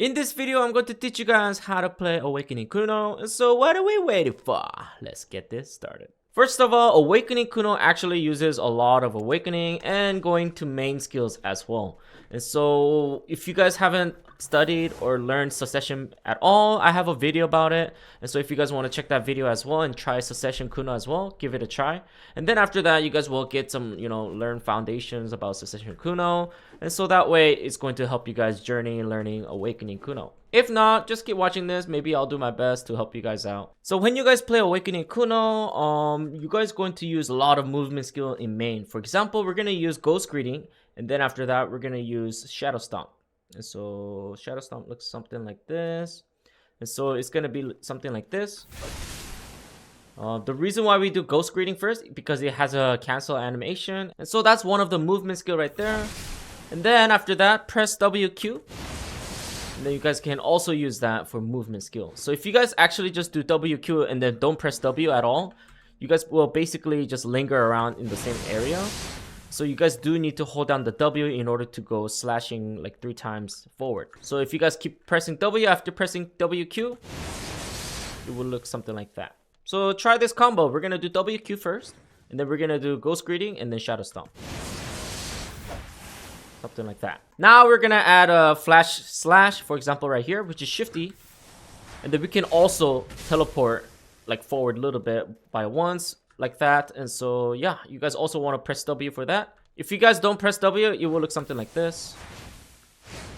In this video, I'm going to teach you guys how to play Awakening Kuno. So what are we waiting for? Let's get this started. First of all, Awakening Kuno actually uses a lot of Awakening and going to main skills as well. And so if you guys haven't studied or learned Succession at all, I have a video about it. And so if you guys want to check that video as well and try Succession Kuno as well, give it a try. And then after that, you guys will get some, learn foundations about Succession Kuno. And so that way, it's going to help you guys journey learning Awakening Kuno. If not, just keep watching this. Maybe I'll do my best to help you guys out. So when you guys play Awakening Kuno, you guys going to use a lot of movement skill in main. For example, we're going to use Ghost Greeting. And then after that, we're going to use Shadow Stomp. And so Shadow Stomp looks something like this. And so it's going to be something like this. The reason why we do Ghost Greeting first, because it has a cancel animation. And so that's one of the movement skill right there. And then after that, press WQ. And then you guys can also use that for movement skill. So if you guys actually just do WQ and then don't press W at all, you guys will basically just linger around in the same area. So you guys do need to hold down the W in order to go slashing like 3 times forward. So if you guys keep pressing W after pressing WQ, it will look something like that. So try this combo. We're going to do WQ first, and then we're going to do Ghost Greeting and then Shadow Stomp. Something like that. Now we're going to add a Flash Slash, for example, right here, which is Shifty. And then we can also teleport like forward a little bit by once, like that. And so yeah, you guys also want to press W for that. If you guys don't press W, it will look something like this.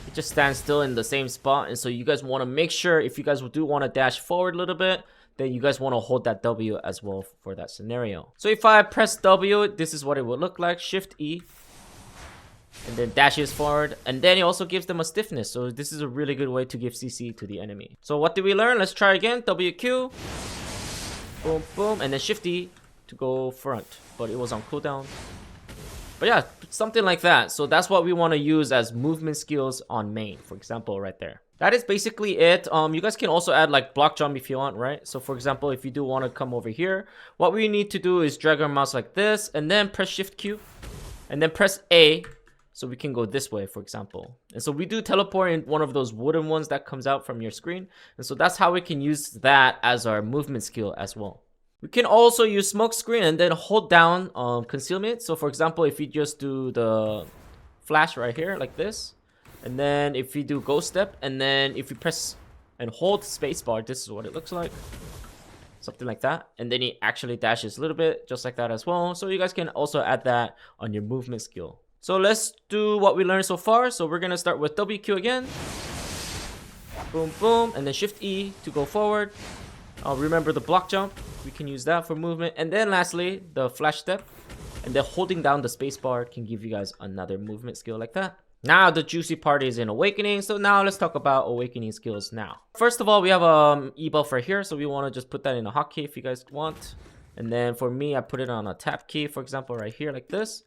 It just stands still in the same spot. And so you guys want to make sure, if you guys do want to dash forward a little bit, then you guys want to hold that W as well for that scenario. So if I press W, this is what it would look like. Shift E, and then dashes forward, and then it also gives them a stiffness. So this is a really good way to give CC to the enemy. So what did we learn? Let's try again. WQ, boom, boom, and then Shift E to go front, but it was on cooldown. But yeah, something like that. So that's what we want to use as movement skills on main, for example, right there. That is basically it. You guys can also add like block jump if you want, right? So for example, if you do want to come over here, what we need to do is drag our mouse like this, and then press Shift Q, and then press A, so we can go this way, for example. And so we do teleport in one of those wooden ones that comes out from your screen. And so that's how we can use that as our movement skill as well. We can also use smoke screen and then hold down concealment. So for example, if you just do the flash right here like this, and then if you do ghost step, and then if you press and hold spacebar, this is what it looks like. Something like that. And then he actually dashes a little bit, just like that as well. So you guys can also add that on your movement skill. So let's do what we learned so far. So we're going to start with WQ again. Boom, boom. And then Shift E to go forward. Remember the block jump. We can use that for movement. And then lastly, the flash step. And then holding down the spacebar can give you guys another movement skill like that. Now the juicy part is in Awakening. So now let's talk about Awakening skills now. First of all, we have E buff right here. So we want to just put that in a hotkey if you guys want. And then for me, I put it on a tab key, for example, right here like this.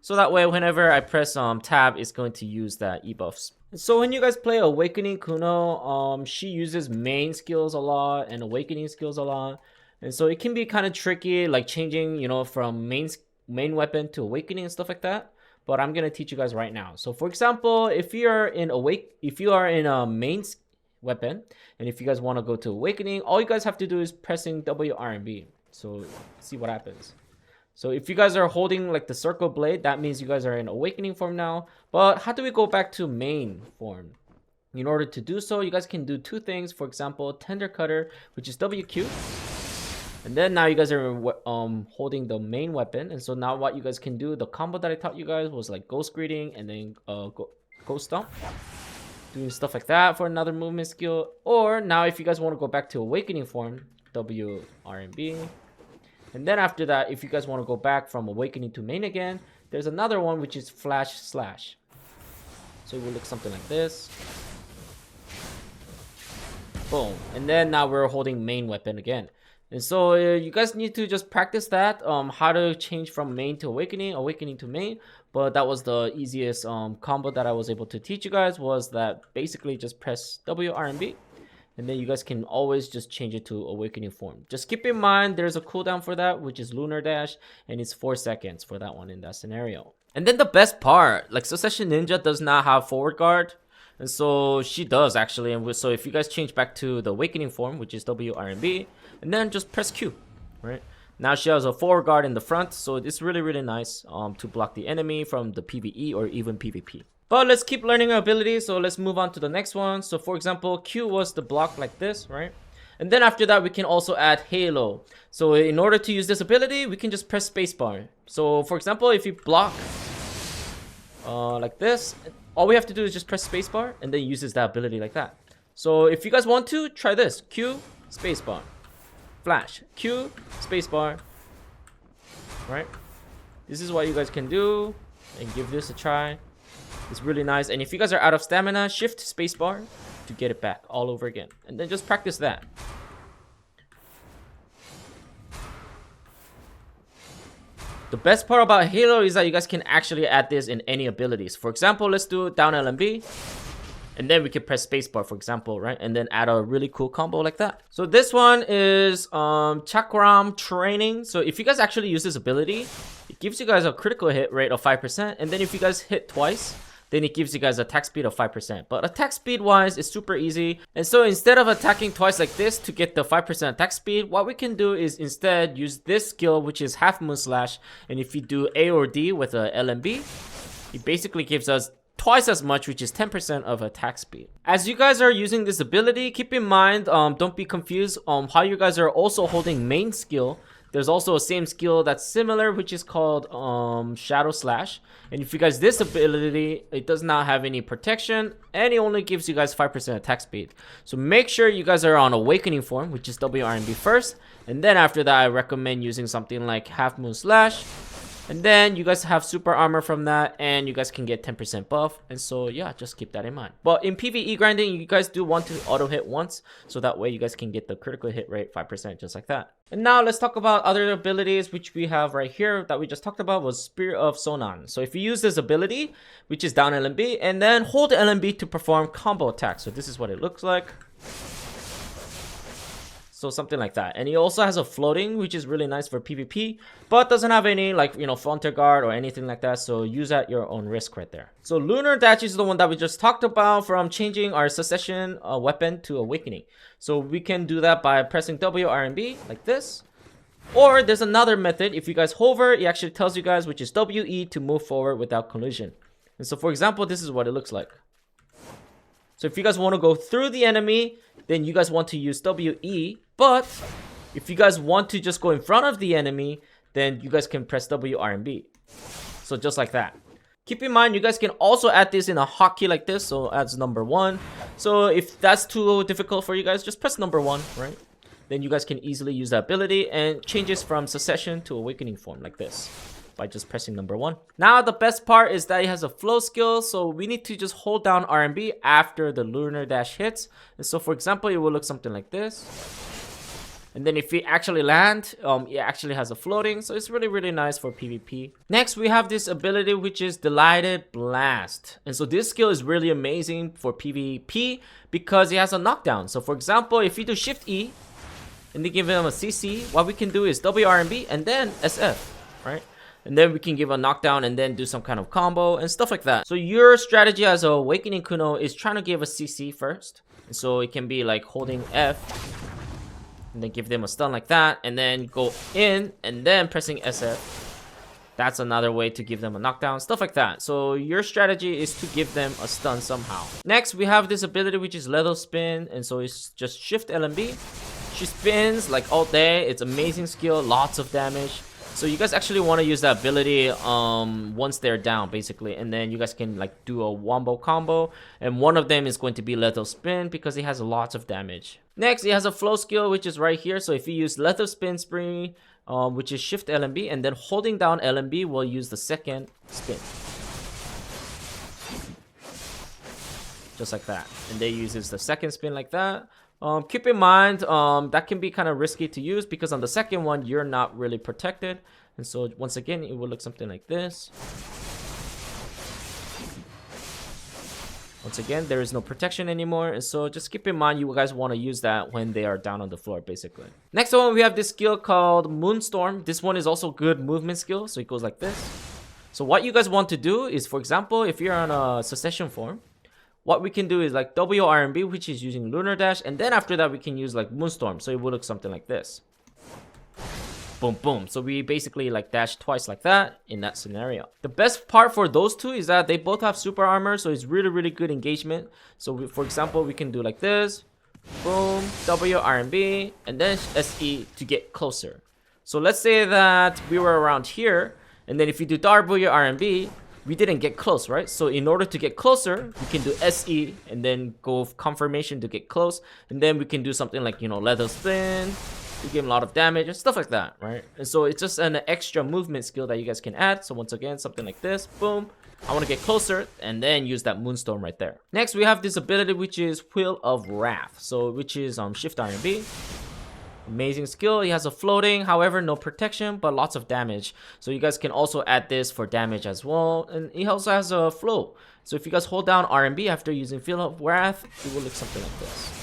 So that way, whenever I press tab, it's going to use that E-buffs. So when you guys play Awakening Kuno, she uses main skills a lot and Awakening skills a lot. And so it can be kind of tricky, like changing, from main weapon to Awakening and stuff like that. But I'm going to teach you guys right now. So for example, if you are in a main weapon, and if you guys want to go to Awakening, all you guys have to do is pressing W+RMB. So see what happens. So if you guys are holding like the circle blade, that means you guys are in Awakening form now. But how do we go back to main form? In order to do so, you guys can do 2 things. For example, Tender Cutter, which is WQ. And then now you guys are holding the main weapon. And so now what you guys can do, the combo that I taught you guys was like Ghost Greeting and then Ghost Stomp. Doing stuff like that for another movement skill. Or now if you guys want to go back to Awakening form, W+RMB. And then after that, if you guys want to go back from Awakening to main again, there's another one which is Flash Slash. So it will look something like this. Boom. And then now we're holding main weapon again. And so you guys need to just practice that, how to change from main to Awakening, Awakening to main. But that was the easiest combo that I was able to teach you guys, was that basically just press W+RMB. And then you guys can always just change it to Awakening form. Just keep in mind there's a cooldown for that, which is Lunar Dash, and it's 4 seconds for that one in that scenario. And then the best part, like Succession Ninja does not have forward guard. And so she does actually. And so if you guys change back to the awakening form, which is W+RMB, and then just press Q, right? Now she has a forward guard in the front, so it's really nice to block the enemy from the PvE or even PvP. But let's keep learning our abilities, so let's move on to the next one. So for example, Q was the block like this, right? And then after that, we can also add Halo. So in order to use this ability, we can just press spacebar. So for example, if you block like this, all we have to do is just press spacebar, and then uses that ability like that. So if you guys want to, try this. Q, spacebar. Flash. Q, spacebar. Right? This is what you guys can do, and give this a try. It's really nice. And if you guys are out of stamina, shift spacebar to get it back all over again. And then just practice that. The best part about Halo is that you guys can actually add this in any abilities. For example, let's do down LMB. And then we can press spacebar, for example, right? And then add a really cool combo like that. So this one is Chakram Training. So if you guys actually use this ability, it gives you guys a critical hit rate of 5%. And then if you guys hit twice, then it gives you guys attack speed of 5%. But attack speed wise is super easy. And so instead of attacking twice like this to get the 5% attack speed, what we can do is instead use this skill, which is half moon slash. And if you do A or D with a LMB, it basically gives us twice as much, which is 10% of attack speed. As you guys are using this ability, keep in mind, don't be confused how you guys are also holding main skill. There's also a same skill that's similar, which is called Shadow Slash. And if you guys this ability, it does not have any protection, and it only gives you guys 5% attack speed. So make sure you guys are on awakening form, which is W+RMB first, and then after that I recommend using something like Half Moon Slash. And then you guys have super armor from that, and you guys can get 10% buff. And so yeah, just keep that in mind. But in PvE grinding, you guys do want to auto hit once, so that way you guys can get the critical hit rate 5%, just like that. And now let's talk about other abilities, which we have right here that we just talked about was Spirit of Sonan. So if you use this ability, which is down LMB, and then hold LMB to perform combo attacks. So this is what it looks like. So something like that. And he also has a floating, which is really nice for PvP, but doesn't have any, like, you know, frontier guard or anything like that. So use at your own risk right there. So Lunar Dash is the one that we just talked about from changing our Succession weapon to Awakening. So we can do that by pressing W+RMB like this. Or there's another method. If you guys hover, it actually tells you guys, which is WE to move forward without collision. And so for example, this is what it looks like. So if you guys want to go through the enemy, then you guys want to use WE. But if you guys want to just go in front of the enemy, then you guys can press W+RMB. So just like that. Keep in mind, you guys can also add this in a hotkey like this. So adds number 1. So if that's too difficult for you guys, just press number 1, right? Then you guys can easily use that ability and changes from Succession to Awakening form like this by just pressing number 1. Now the best part is that it has a flow skill, so we need to just hold down RMB after the Lunar Dash hits. And so for example, it will look something like this. And then if we actually land, it actually has a floating, so it's really nice for PvP. Next, we have this ability, which is Delighted Blast. And so this skill is really amazing for PvP because it has a knockdown. So for example, if you do Shift E and then give him a CC, what we can do is W+RMB and then SF, right? And then we can give a knockdown and then do some kind of combo and stuff like that. So your strategy as a Awakening Kuno is trying to give a CC first. And so it can be like holding F and then give them a stun like that, and then go in and then pressing SF. That's another way to give them a knockdown, stuff like that. So your strategy is to give them a stun somehow. Next, we have this ability, which is Lethal Spin, and so it's just Shift+LMB. She spins like all day. It's amazing skill, lots of damage. So you guys actually want to use that ability once they're down, basically, and then you guys can like do a wombo combo, and one of them is going to be Lethal Spin because it has lots of damage. Next, it has a flow skill, which is right here. So if you use Lethal Spin spree, which is Shift+LMB, and then holding down LMB, will use the second spin, just like that. And they uses the second spin like that. Keep in mind, that can be kind of risky to use because on the second one, you're not really protected. And so once again, it will look something like this. Once again, there is no protection anymore. And so just keep in mind, you guys want to use that when they are down on the floor, basically. Next one, we have this skill called Moonstorm. This one is also good movement skill. So it goes like this. So what you guys want to do is, for example, if you're on a Succession form, what we can do is like W+RMB, which is using Lunar Dash, and then after that we can use like Moonstorm, so it will look something like this. Boom, boom. So we basically like dash twice like that in that scenario. The best part for those two is that they both have super armor, so it's really, really good engagement. So for example, we can do like this. Boom, W+RMB, and then SE to get closer. So let's say that we were around here, and then if you do W+RMB, we didn't get close, right? So in order to get closer, we can do SE and then go confirmation to get close, and then we can do something like, you know, leather spin. You give him a lot of damage and stuff like that, right? And so it's just an extra movement skill that you guys can add. So once again, something like this, boom. I want to get closer and then use that Moonstorm right there. Next, we have this ability, which is Wheel of Wrath. So which is Shift+RMB. Amazing skill. He has a floating, however, no protection, but lots of damage. So you guys can also add this for damage as well. And he also has a flow. So if you guys hold down RMB after using Wheel of Wrath, it will look something like this.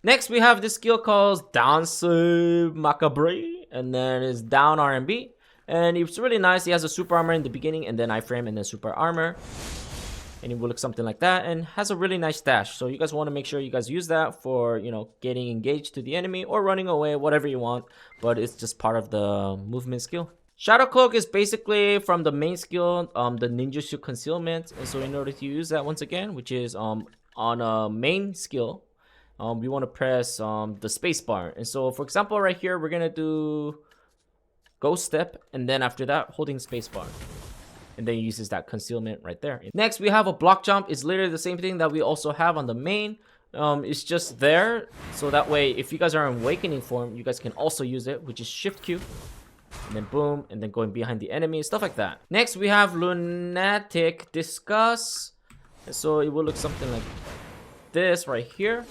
Next, we have this skill called Danse Macabre, and then it's down RMB, and it's really nice. He has a super armor in the beginning, and then iframe, and then super armor, and it will look something like that, and has a really nice dash. So you guys want to make sure you guys use that for, you know, getting engaged to the enemy or running away, whatever you want, but it's just part of the movement skill. Shadow Cloak is basically from the main skill, the Ninjutsu Concealment, and so in order to use that once again, which is on a main skill, we want to press the space bar. And so for example right here, we're gonna do Ghost Step, and then after that holding space bar, and then he uses that concealment right there. Next, we have a block jump. It's literally the same thing that we also have on the main. It's just there, so that way if you guys are in awakening form, you guys can also use it, which is Shift Q, and then boom, and then going behind the enemy, stuff like that. Next, we have Lunatic Discuss, and so it will look something like this right here.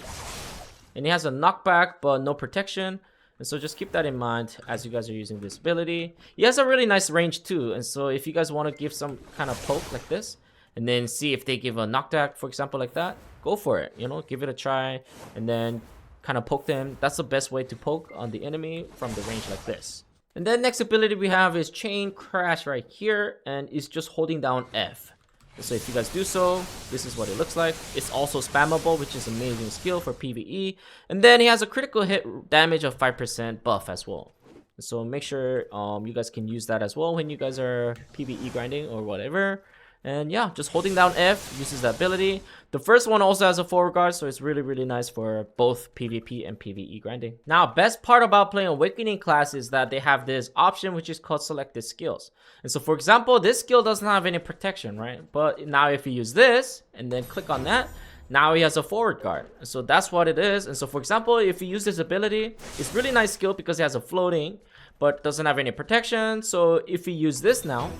And he has a knockback but no protection, and so just keep that in mind as you guys are using this ability. He has a really nice range too, and so if you guys want to give some kind of poke like this and then see if they give a knockback, for example, like that, go for it, you know, give it a try and then kind of poke them. That's the best way to poke on the enemy, from the range like this. And then next ability we have is Chain Crash right here, and it's just holding down F. So if you guys do so, this is what it looks like. It's also spammable, which is amazing skill for PvE. And then he has a critical hit damage of 5% buff as well. So make sure you guys can use that as well when you guys are PvE grinding or whatever. And yeah, just holding down F uses that ability. The first one also has a forward guard, so it's really, really nice for both PvP and PvE grinding. Now, best part about playing Awakening class is that they have this option, which is called Selected Skills. And so, for example, this skill doesn't have any protection, right? But now if you use this and then click on that, now he has a forward guard. So that's what it is. And so, for example, if you use this ability, it's really nice skill because it has a floating, but doesn't have any protection. So if you use this now,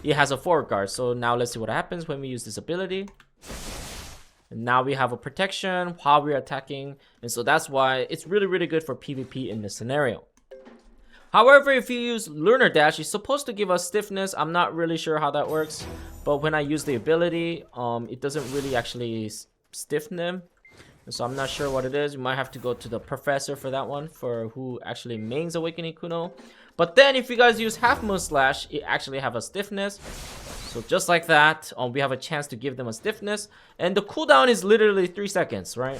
it has a forward guard. So now let's see what happens when we use this ability. And now we have a protection while we're attacking. And so that's why it's really, really good for PvP in this scenario. However, if you use Lunar Dash, it's supposed to give us stiffness. I'm not really sure how that works. But when I use the ability, it doesn't really actually stiffen them. And so I'm not sure what it is. You might have to go to the professor for that one, for who actually mains Awakening Kuno. But then if you guys use Half Moon Slash, it actually have a stiffness. So just like that, we have a chance to give them a stiffness. And the cooldown is literally 3 seconds, right?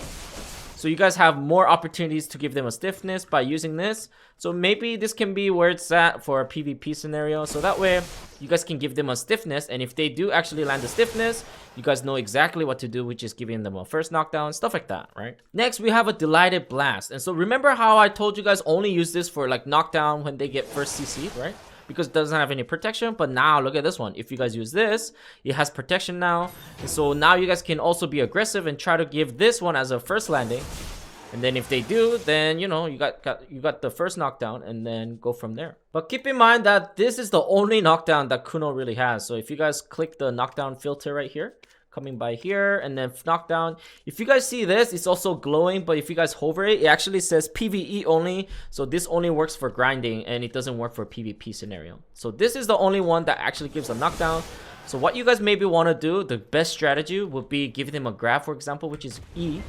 So you guys have more opportunities to give them a stiffness by using this. So maybe this can be where it's at for a PvP scenario. So that way you guys can give them a stiffness. And if they do actually land the stiffness, you guys know exactly what to do, which is giving them a first knockdown, stuff like that, right? Next, we have a Delighted Blast. And so remember how I told you guys only use this for like knockdown when they get first CC, right? Because it doesn't have any protection. But now look at this one. If you guys use this, it has protection now. And so now you guys can also be aggressive and try to give this one as a first landing. And then if they do, then you know you got the first knockdown, and then go from there. But keep in mind that this is the only knockdown that Kuno really has. So if you guys click the knockdown filter right here, coming by here, and then knockdown, if you guys see this, it's also glowing. But if you guys hover it, it actually says PvE only. So this only works for grinding, and it doesn't work for PvP scenario. So this is the only one that actually gives a knockdown. So what you guys maybe want to do, the best strategy would be giving them a grab, for example, which is E.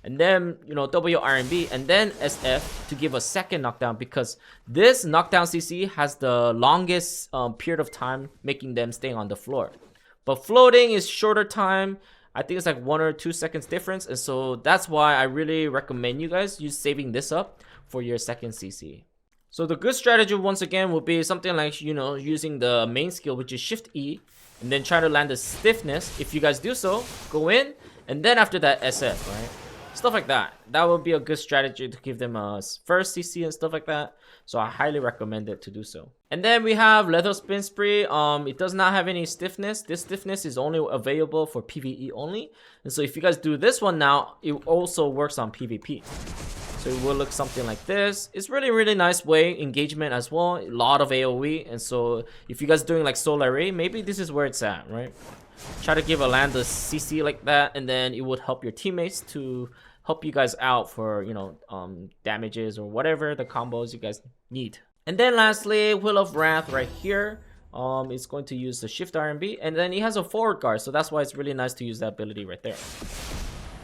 And then, you know, W+RMB and then SF to give a second knockdown, because this knockdown CC has the longest period of time, making them stay on the floor. But floating is shorter time, I think it's like 1 or 2 seconds difference, and so that's why I really recommend you guys use saving this up for your second CC. So the good strategy once again would be something like, you know, using the main skill, which is Shift E, and then try to land the stiffness. If you guys do so, go in, and then after that SF, right? Stuff like that. That would be a good strategy to give them a first CC and stuff like that. So I highly recommend it to do so. And then we have Leather Spin Spree. It does not have any stiffness. This stiffness is only available for PvE only. And so if you guys do this one now, it also works on PvP. So it will look something like this. It's really nice way engagement as well. A lot of AoE. And so if you guys doing like Solar Ray, maybe this is where it's at, right? Try to give a land a CC like that, and then it would help your teammates to help you guys out for, you know, damages or whatever the combos you guys need. And then lastly, Wheel of Wrath right here. It's going to use the Shift+RMB, and then it has a forward guard, so that's why it's really nice to use that ability right there.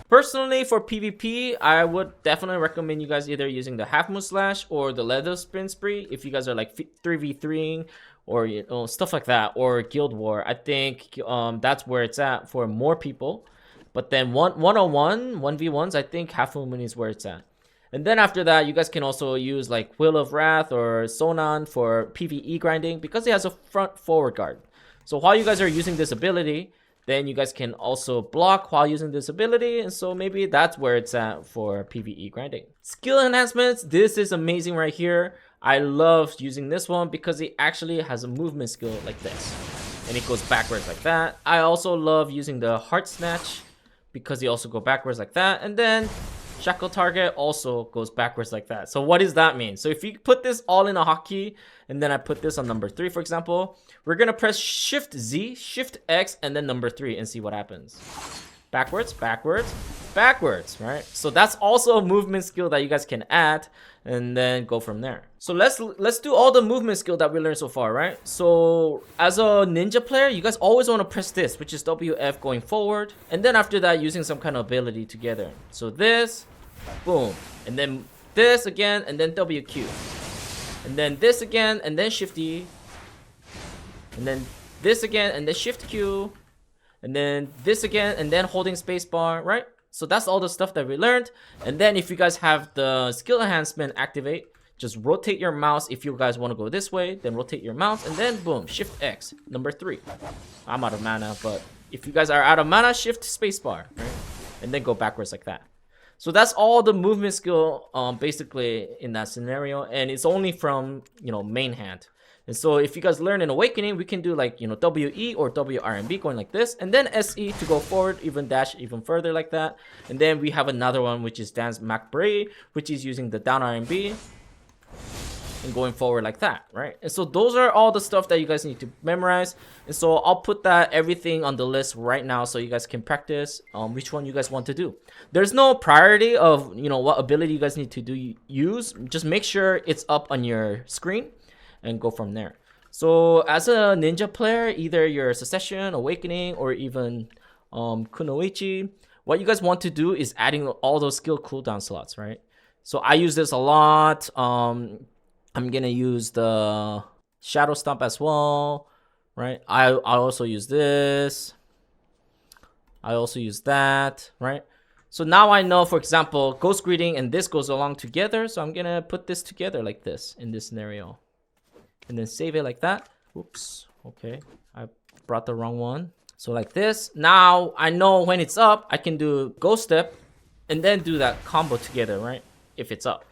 Personally, for PvP, I would definitely recommend you guys either using the Half Moon Slash or the Leather Spin Spree if you guys are like 3v3ing or, you know, stuff like that, or Guild War. I think that's where it's at for more people. But then 1-on-1, 1v1s, I think Half Moon is where it's at. And then after that, you guys can also use like Wheel of Wrath or Sonan for PvE grinding because it has a front forward guard. So while you guys are using this ability, then you guys can also block while using this ability, and so maybe that's where it's at for PvE grinding. Skill enhancements, this is amazing right here. I love using this one because it actually has a movement skill like this, and it goes backwards like that. I also love using the Heart Snatch because it also go backwards like that, and then Shackle Target also goes backwards like that. So what does that mean? So if you put this all in a hotkey, and then I put this on number 3, for example, we're gonna press Shift Z, Shift X, and then number 3 and see what happens. Backwards, backwards, backwards, right? So that's also a movement skill that you guys can add and then go from there. So let's do all the movement skill that we learned so far, right? So as a ninja player, you guys always want to press this, which is WF going forward, and then after that using some kind of ability together. So this, boom, and then this again, and then WQ, and then this again, and then Shift E, and then this again, and then Shift Q, and then this again, and then holding spacebar, right? So that's all the stuff that we learned. And then if you guys have the skill enhancement activate, just rotate your mouse. If you guys want to go this way, then rotate your mouse, and then boom, Shift X, number 3. I'm out of mana, but if you guys are out of mana, Shift spacebar, right? And then go backwards like that. So that's all the movement skill basically in that scenario, and it's only from, you know, main hand. And so if you guys learn in Awakening, we can do like, you know, WE or W+RMB going like this, and then SE to go forward, even dash even further like that. And then we have another one, which is Dance MacBray, which is using the down RMB and going forward like that, right? And so those are all the stuff that you guys need to memorize. And so I'll put that everything on the list right now so you guys can practice which one you guys want to do. There's no priority of, you know, what ability you guys need to use. Just make sure it's up on your screen and go from there. So as a ninja player, either you're Secession, Awakening, or even Kunoichi, what you guys want to do is adding all those skill cooldown slots, right? So I use this a lot. I'm gonna use the Shadow Stomp as well, right? I also use this. I also use that, right? So now I know, for example, Ghost Greeting and this goes along together. So I'm gonna put this together like this in this scenario. And then save it like that. Oops. Okay. I brought the wrong one. So like this. Now I know when it's up, I can do Ghost Step and then do that combo together, right? If it's up.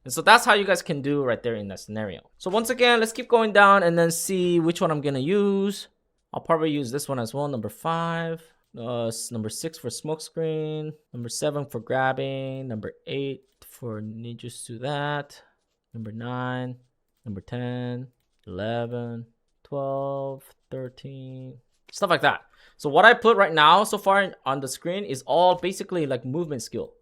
And so that's how you guys can do right there in that scenario. So once again, let's keep going down and then see which one I'm going to use. I'll probably use this one as well. Number 5. Number 6 for Smokescreen. Number 7 for Grabbing. Number 8 for Ninjutsu that. Number 9. Number 10. 11, 12, 13, stuff like that. So what I put right now so far on the screen is all basically like movement skill.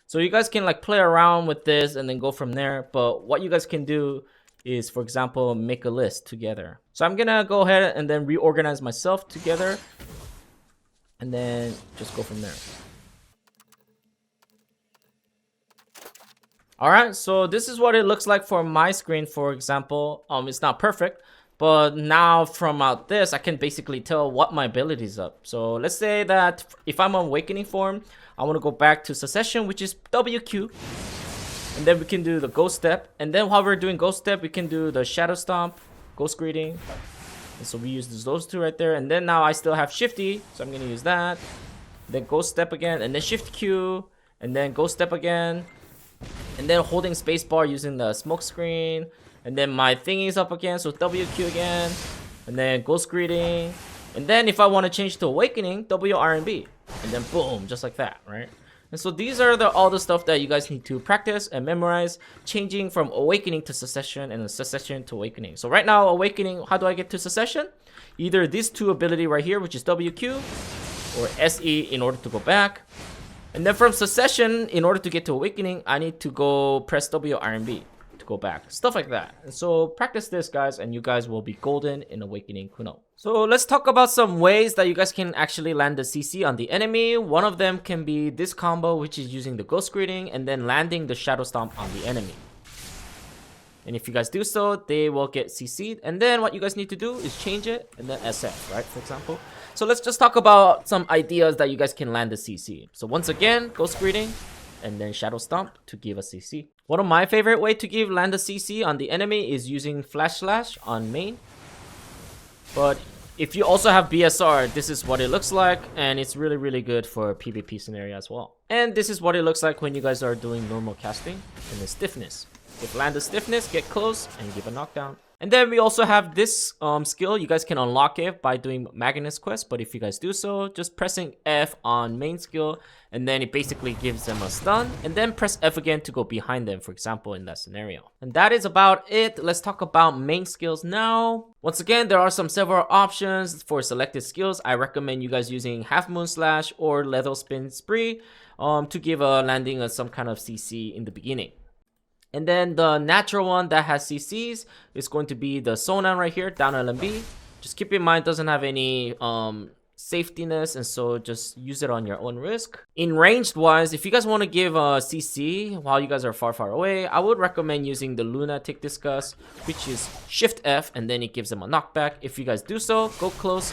So you guys can like play around with this and then go from there. But what you guys can do is, for example, make a list together. So I'm gonna go ahead and then reorganize myself together and then just go from there. All right, so this is what it looks like for my screen, for example. It's not perfect, But now from out this, I can basically tell what my ability is up. So let's say that if I'm on awakening form, I want to go back to succession, which is WQ. And then we can do the ghost step. And then while we're doing ghost step, we can do the shadow stomp, ghost greeting. And so we use those two right there. And then now I still have shifty, so I'm going to use that. Then ghost step again, and then shift Q, and then ghost step again. And then holding spacebar using the smoke screen. And then my thingy is up again, so WQ again. And then ghost greeting. And then if I want to change to awakening, W+RMB. And then boom, just like that, right? And so these are all the stuff that you guys need to practice and memorize, changing from awakening to succession and succession to awakening. So right now, awakening, how do I get to succession? Either these two ability right here, which is WQ, or SE in order to go back. And then from succession, in order to get to awakening, I need to go press W+RMB to go back. Stuff like that. And so practice this, guys, and you guys will be golden in awakening Kuno. So let's talk about some ways that you guys can actually land the CC on the enemy. One of them can be this combo, which is using the ghost greeting and then landing the shadow stomp on the enemy. And if you guys do so, they will get CC'd. And then what you guys need to do is change it and then SF, right? For example. So let's just talk about some ideas that you guys can land the CC. So once again, ghost greeting and then shadow stomp to give a CC. One of my favorite way to give land a CC on the enemy is using flash slash on main. But if you also have BSR, this is what it looks like, and it's really, really good for PvP scenario as well. And this is what it looks like when you guys are doing normal casting, and the stiffness. If land the stiffness, get close and give a knockdown. And then we also have this skill. You guys can unlock it by doing Magnus quest, but if you guys do so, just pressing F on main skill, and then it basically gives them a stun, and then press F again to go behind them, for example, in that scenario. And that is about it. Let's talk about main skills now. Once again, there are several options for selected skills. I recommend you guys using half moon slash or lethal spin spree to give a landing of some kind of CC in the beginning. And then the natural one that has CCs is going to be the Sonan right here, down LMB. Just keep in mind, it doesn't have any safetiness, and so just use it on your own risk. In ranged wise, if you guys want to give a CC while you guys are far away, I would recommend using the Lunatic Discuss, which is Shift F, and then it gives them a knockback. If you guys do so, go close,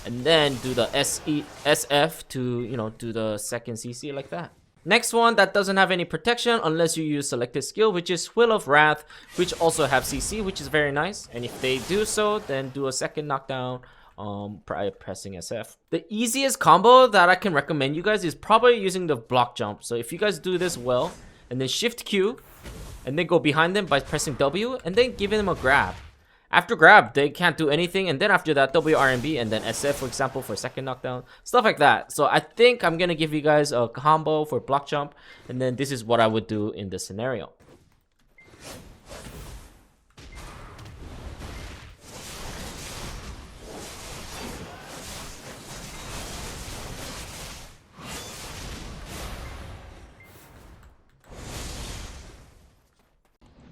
and then do the SF to, do the second CC like that. Next one that doesn't have any protection unless you use selected skill, which is Wheel of Wrath, which also have CC, which is very nice. And if they do so, then do a second knockdown by pressing SF. The easiest combo that I can recommend you guys is probably using the block jump. So if you guys do this well, and then shift Q, and then go behind them by pressing W, and then giving them a grab. After grab, they can't do anything, and then after that, W+RMB, and then SF, for example, for second knockdown. Stuff like that. So I think I'm going to give you guys a combo for block jump, and then this is what I would do in this scenario.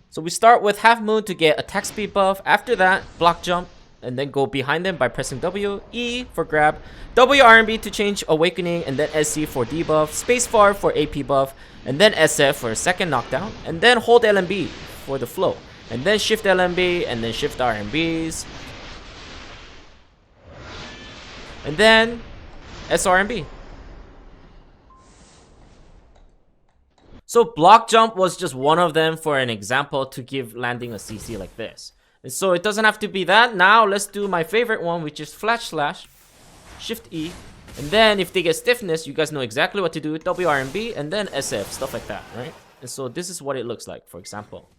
So we start with half moon to get attack speed buff. After that, block jump, and then go behind them by pressing W, E for grab, W+RMB to change awakening, and then SC for debuff, spacebar for AP buff, and then SF for a second knockdown, and then hold LMB for the flow, and then shift LMB, and then shift RMBs, and then SRMB. So block jump was just one of them for an example to give landing a CC like this. And so it doesn't have to be that. Now let's do my favorite one, which is flash slash, shift E, and then if they get stiffness, you guys know exactly what to do, W+RMB, and then SF, stuff like that, right? And so this is what it looks like, for example.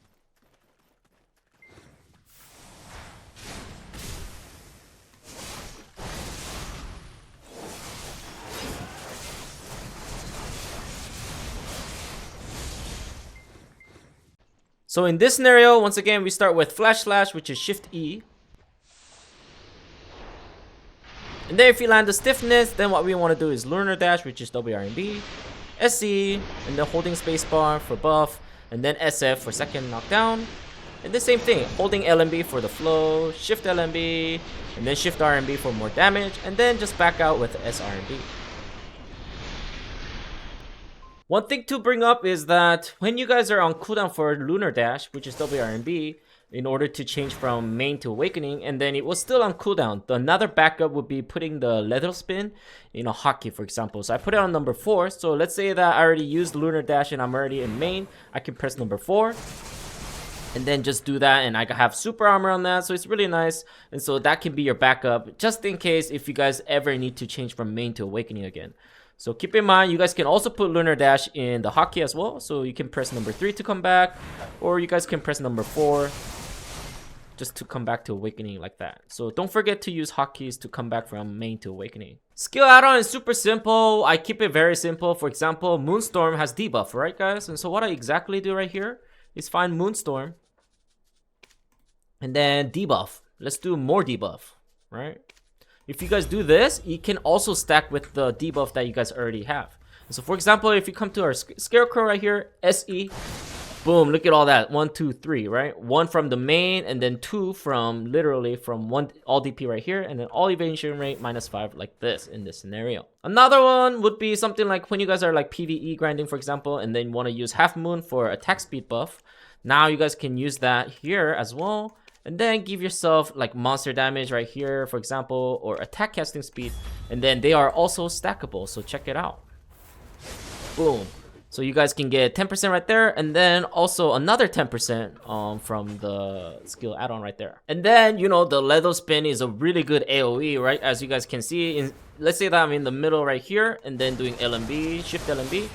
So in this scenario, once again, we start with flash slash, which is shift E. And then if you land the stiffness, then what we want to do is lunar dash, which is W+RMB, SC, and then holding spacebar for buff, and then SF for second knockdown. And the same thing, holding LMB for the flow, shift LMB, and then shift RMB for more damage, and then just back out with SRMB. One thing to bring up is that when you guys are on cooldown for lunar dash, which is W+RMB, in order to change from main to awakening, and then it was still on cooldown. Another backup would be putting the leather spin in a hotkey, for example. So I put it on number 4. So let's say that I already used lunar dash and I'm already in main. I can press number 4 and then just do that, and I have super armor on that, so it's really nice. And so that can be your backup just in case if you guys ever need to change from main to awakening again. So keep in mind, you guys can also put lunar dash in the hotkey as well, so you can press number 3 to come back, or you guys can press number 4 just to come back to awakening like that. So don't forget to use hotkeys to come back from main to awakening. Skill add-on is super simple. I keep it very simple. For example, Moonstorm has debuff, right guys? And so what I exactly do right here is find Moonstorm and then debuff. Let's do more debuff, right? If you guys do this, you can also stack with the debuff that you guys already have. So for example, if you come to our Scarecrow right here, SE, boom, look at all that. 1, 2, 3, right? 1 from the main, and then 2 from literally from one all DP right here, and then all evasion rate -5 like this in this scenario. Another one would be something like when you guys are like PvE grinding, for example, and then want to use half moon for attack speed buff. Now you guys can use that here as well. And then give yourself like monster damage right here, for example, or attack casting speed. And then they are also stackable, so check it out. Boom. So you guys can get 10% right there, and then also another 10% from the skill add-on right there. And then, you know, the leather spin is a really good AoE, right? As you guys can see, let's say that I'm in the middle right here, and then doing LMB, Shift+LMB.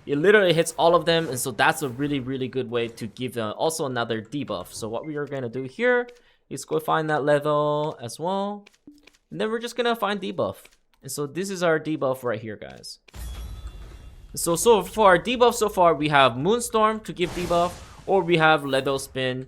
It literally hits all of them, and so that's a really good way to give them also another debuff. So what we are gonna do here is go find that level as well, and then we're just gonna find debuff. And so this is our debuff right here, guys. So for our debuff so far, we have Moonstorm to give debuff, or we have leather spin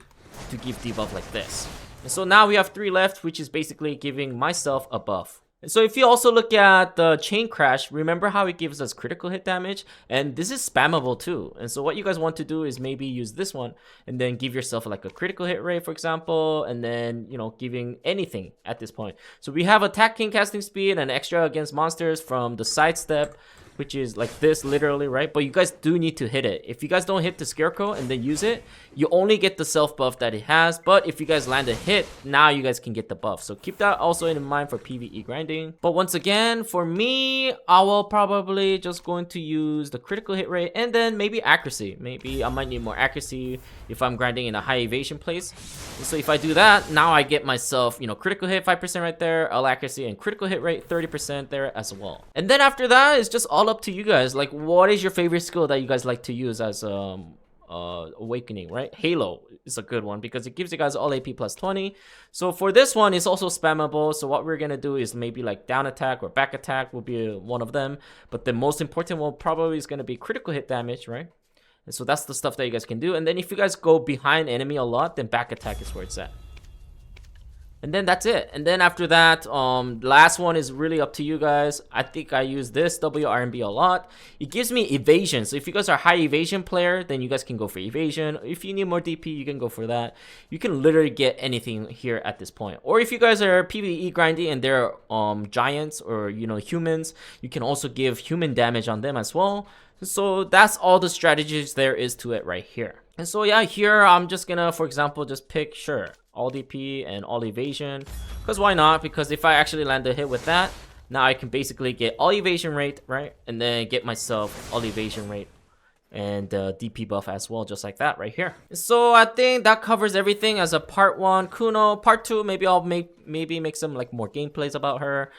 to give debuff like this. And so now we have 3 left, which is basically giving myself a buff. And so if you also look at the chain crash, remember how it gives us critical hit damage, and this is spammable too. And so what you guys want to do is maybe use this one and then give yourself like a critical hit rate, for example, and then, you know, giving anything at this point. So we have attacking casting speed and extra against monsters from the sidestep, which is like this literally, right? But you guys do need to hit it. If you guys don't hit the Scarecrow and then use it, you only get the self buff that it has. But if you guys land a hit, now you guys can get the buff. So keep that also in mind for PvE grinding. But once again, for me, I will probably just going to use the critical hit rate and then maybe accuracy. Maybe I might need more accuracy if I'm grinding in a high evasion place. And so if I do that, now I get myself, you know, critical hit 5% right there, all accuracy, and critical hit rate 30% there as well. And then after that, it's just all up to you guys. Like, what is your favorite skill that you guys like to use as awakening, right? Halo is a good one because it gives you guys all AP plus 20. So for this one, it's also spammable. So what we're gonna do is maybe like down attack or back attack will be one of them, but the most important one probably is gonna be critical hit damage, right? And so that's the stuff that you guys can do. And then if you guys go behind enemy a lot, then back attack is where it's at. And then that's it. And then after that, last one is really up to you guys. I think I use this W+RMB a lot. It gives me evasion. So if you guys are a high evasion player, then you guys can go for evasion. If you need more DP, you can go for that. You can literally get anything here at this point. Or if you guys are PvE grinding and they're giants or, you know, humans, you can also give human damage on them as well. So that's all the strategies there is to it right here. And so yeah, here I'm just gonna, for example, just pick, sure, all DP and all evasion, because why not? Because if I actually land a hit with that, now I can basically get all evasion rate, right? And then get myself all evasion rate and DP buff as well, just like that right here. So I think that covers everything as a part 1 Kuno. Part 2, maybe I'll make some like more gameplays about her,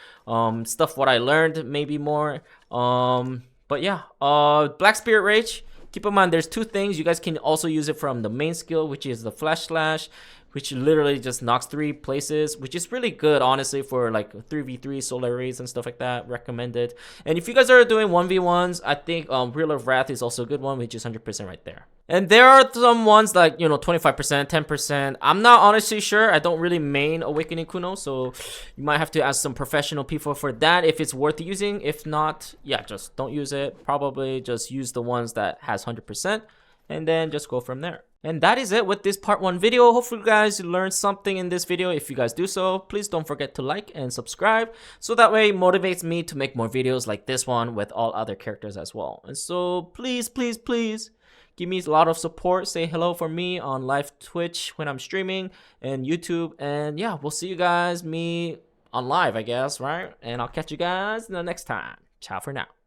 stuff what I learned maybe more. But yeah, Black Spirit Rage. Keep in mind, there's 2 things. You guys can also use it from the main skill, which is the Flash Slash, which literally just knocks 3 places, which is really good, honestly, for like 3v3 solar rays and stuff like that. Recommended. And if you guys are doing 1v1s, I think Reel of Wrath is also a good one, which is 100% right there. And there are some ones like, you know, 25%, 10%. I'm not honestly sure. I don't really main Awakening Kuno, so you might have to ask some professional people for that if it's worth using. If not, yeah, just don't use it. Probably just use the ones that has 100% and then just go from there. And that is it with this part 1 video. Hopefully you guys learned something in this video. If you guys do so, please don't forget to like and subscribe, so that way it motivates me to make more videos like this one with all other characters as well. And so please Give me a lot of support. Say hello for me on live Twitch when I'm streaming and YouTube. And yeah, we'll see you guys, me on live, I guess, right? And I'll catch you guys in the next time. Ciao for now.